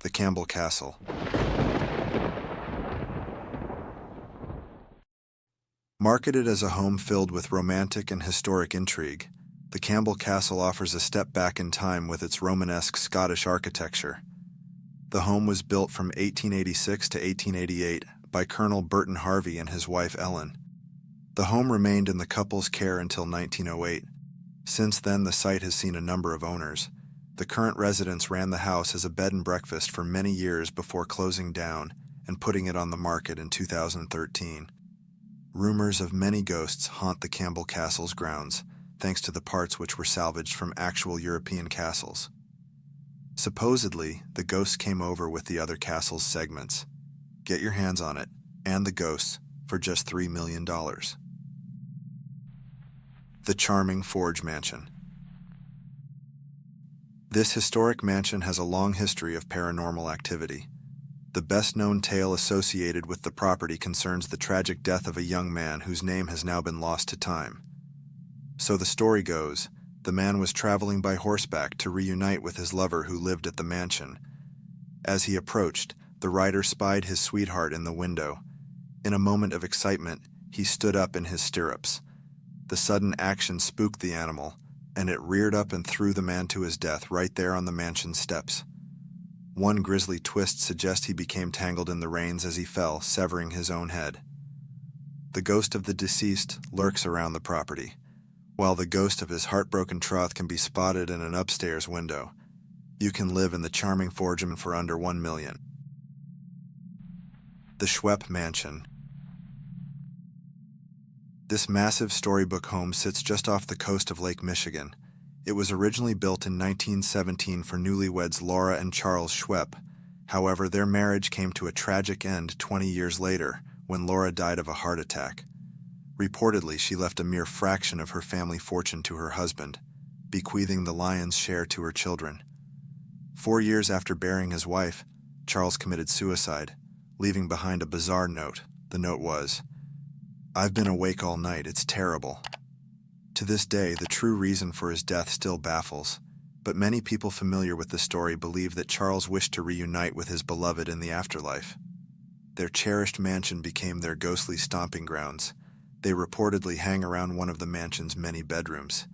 the Campbell Castle. Marketed as a home filled with romantic and historic intrigue, the Campbell Castle offers a step back in time with its Romanesque Scottish architecture. The home was built from 1886 to 1888 by Colonel Burton Harvey and his wife Ellen. The home remained in the couple's care until 1908. Since then, the site has seen a number of owners. The current residents ran the house as a bed and breakfast for many years before closing down and putting it on the market in 2013. Rumors of many ghosts haunt the Campbell Castle's grounds, thanks to the parts which were salvaged from actual European castles. Supposedly, the ghosts came over with the other castle's segments. Get your hands on it, and the ghosts, for just $3 million. The charming Forge Mansion. This historic mansion has a long history of paranormal activity. The best-known tale associated with the property concerns the tragic death of a young man whose name has now been lost to time. So the story goes, the man was traveling by horseback to reunite with his lover who lived at the mansion. As he approached, the rider spied his sweetheart in the window. In a moment of excitement, he stood up in his stirrups. The sudden action spooked the animal, and it reared up and threw the man to his death right there on the mansion steps. One grisly twist suggests he became tangled in the reins as he fell, severing his own head. The ghost of the deceased lurks around the property, while the ghost of his heartbroken troth can be spotted in an upstairs window. You can live in the charming Forgeman for under $1 million. The Schweppe Mansion. This massive storybook home sits just off the coast of Lake Michigan. It was originally built in 1917 for newlyweds Laura and Charles Schweppe. However, their marriage came to a tragic end 20 years later, when Laura died of a heart attack. Reportedly, she left a mere fraction of her family fortune to her husband, bequeathing the lion's share to her children. 4 years after burying his wife, Charles committed suicide, leaving behind a bizarre note. The note was, "I've been awake all night, it's terrible." To this day, the true reason for his death still baffles, but many people familiar with the story believe that Charles wished to reunite with his beloved in the afterlife. Their cherished mansion became their ghostly stomping grounds. They reportedly hang around one of the mansion's many bedrooms.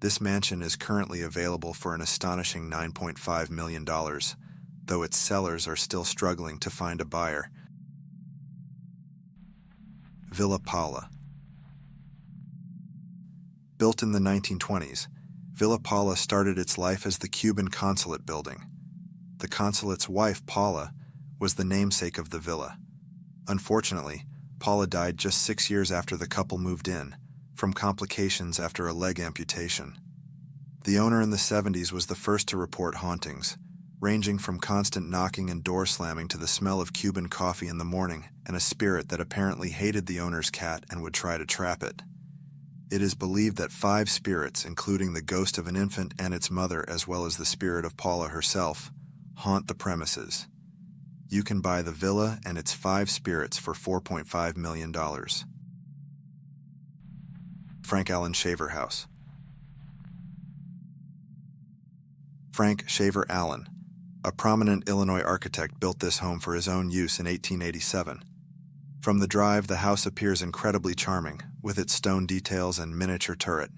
This mansion is currently available for an astonishing $9.5 million, though its sellers are still struggling to find a buyer. Villa Paula. Built in the 1920s, Villa Paula started its life as the Cuban consulate building. The consulate's wife, Paula, was the namesake of the villa. Unfortunately, Paula died just 6 years after the couple moved in, from complications after a leg amputation. The owner in the 70s was the first to report hauntings, ranging from constant knocking and door slamming to the smell of Cuban coffee in the morning and a spirit that apparently hated the owner's cat and would try to trap it. It is believed that 5 spirits, including the ghost of an infant and its mother as well as the spirit of Paula herself, haunt the premises. You can buy the villa and its 5 spirits for $4.5 million. Frank Allen Shaver House. Frank Shaver Allen, a prominent Illinois architect, built this home for his own use in 1887. From the drive, the house appears incredibly charming, with its stone details and miniature turret.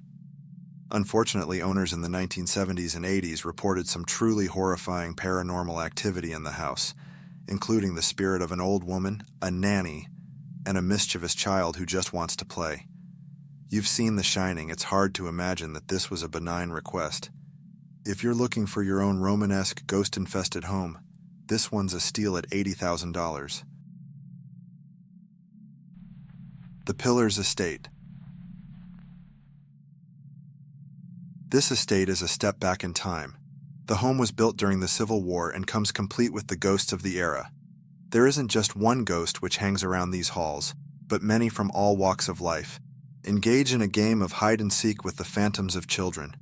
Unfortunately, owners in the 1970s and 80s reported some truly horrifying paranormal activity in the house, including the spirit of an old woman, a nanny, and a mischievous child who just wants to play. You've seen The Shining. It's hard to imagine that this was a benign request. If you're looking for your own Romanesque, ghost-infested home, this one's a steal at $80,000. The Pillars Estate. This estate is a step back in time. The home was built during the Civil War and comes complete with the ghosts of the era. There isn't just one ghost which hangs around these halls, but many from all walks of life. Engage in a game of hide-and-seek with the phantoms of children.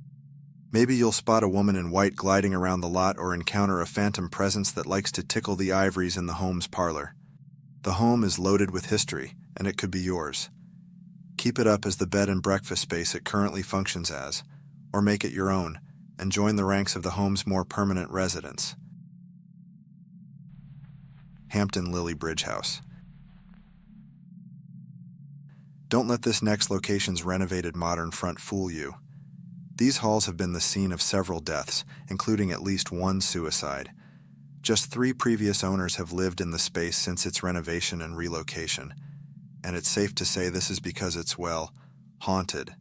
Maybe you'll spot a woman in white gliding around the lot or encounter a phantom presence that likes to tickle the ivories in the home's parlor. The home is loaded with history, and it could be yours. Keep it up as the bed and breakfast space it currently functions as, or make it your own, and join the ranks of the home's more permanent residents. Hampton Lillibridge House. Don't let this next location's renovated modern front fool you. These halls have been the scene of several deaths, including at least one suicide. Just 3 previous owners have lived in the space since its renovation and relocation, and it's safe to say this is because it's, well, haunted.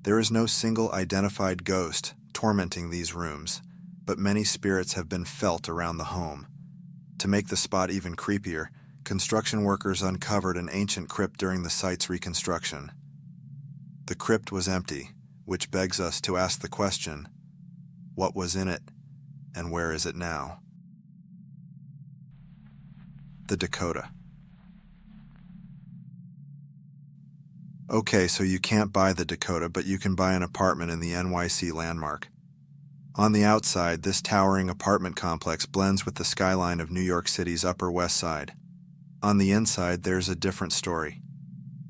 There is no single identified ghost tormenting these rooms, but many spirits have been felt around the home. To make the spot even creepier, construction workers uncovered an ancient crypt during the site's reconstruction. The crypt was empty, which begs us to ask the question, what was in it, and where is it now? The Dakota. Okay, so you can't buy the Dakota, but you can buy an apartment in the NYC landmark. On the outside, this towering apartment complex blends with the skyline of New York City's Upper West Side. On the inside, there's a different story.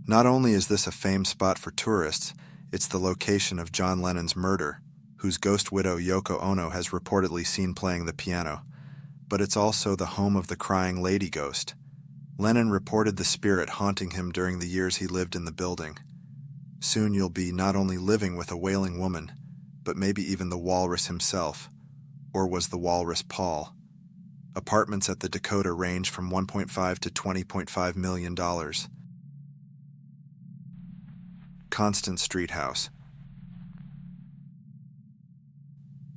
Not only is this a famed spot for tourists, it's the location of John Lennon's murder, whose ghost widow Yoko Ono has reportedly seen playing the piano. But it's also the home of the crying lady ghost. Lennon reported the spirit haunting him during the years he lived in the building. Soon you'll be not only living with a wailing woman, but maybe even the walrus himself. Or was the walrus Paul? Apartments at the Dakota range from $1.5 to $20.5 million. Constance Street House.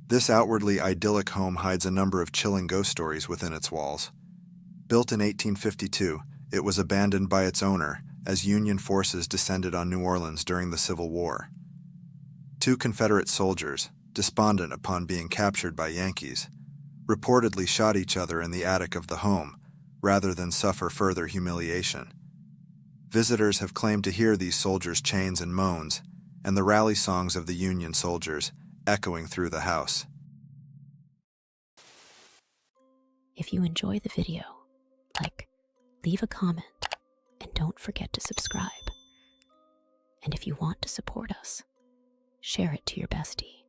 This outwardly idyllic home hides a number of chilling ghost stories within its walls. Built in 1852, it was abandoned by its owner as Union forces descended on New Orleans during the Civil War. 2 Confederate soldiers, despondent upon being captured by Yankees, reportedly shot each other in the attic of the home, rather than suffer further humiliation. Visitors have claimed to hear these soldiers' chains and moans, and the rally songs of the Union soldiers echoing through the house. If you enjoy the video, leave a comment, and don't forget to subscribe. And if you want to support us, share it to your bestie.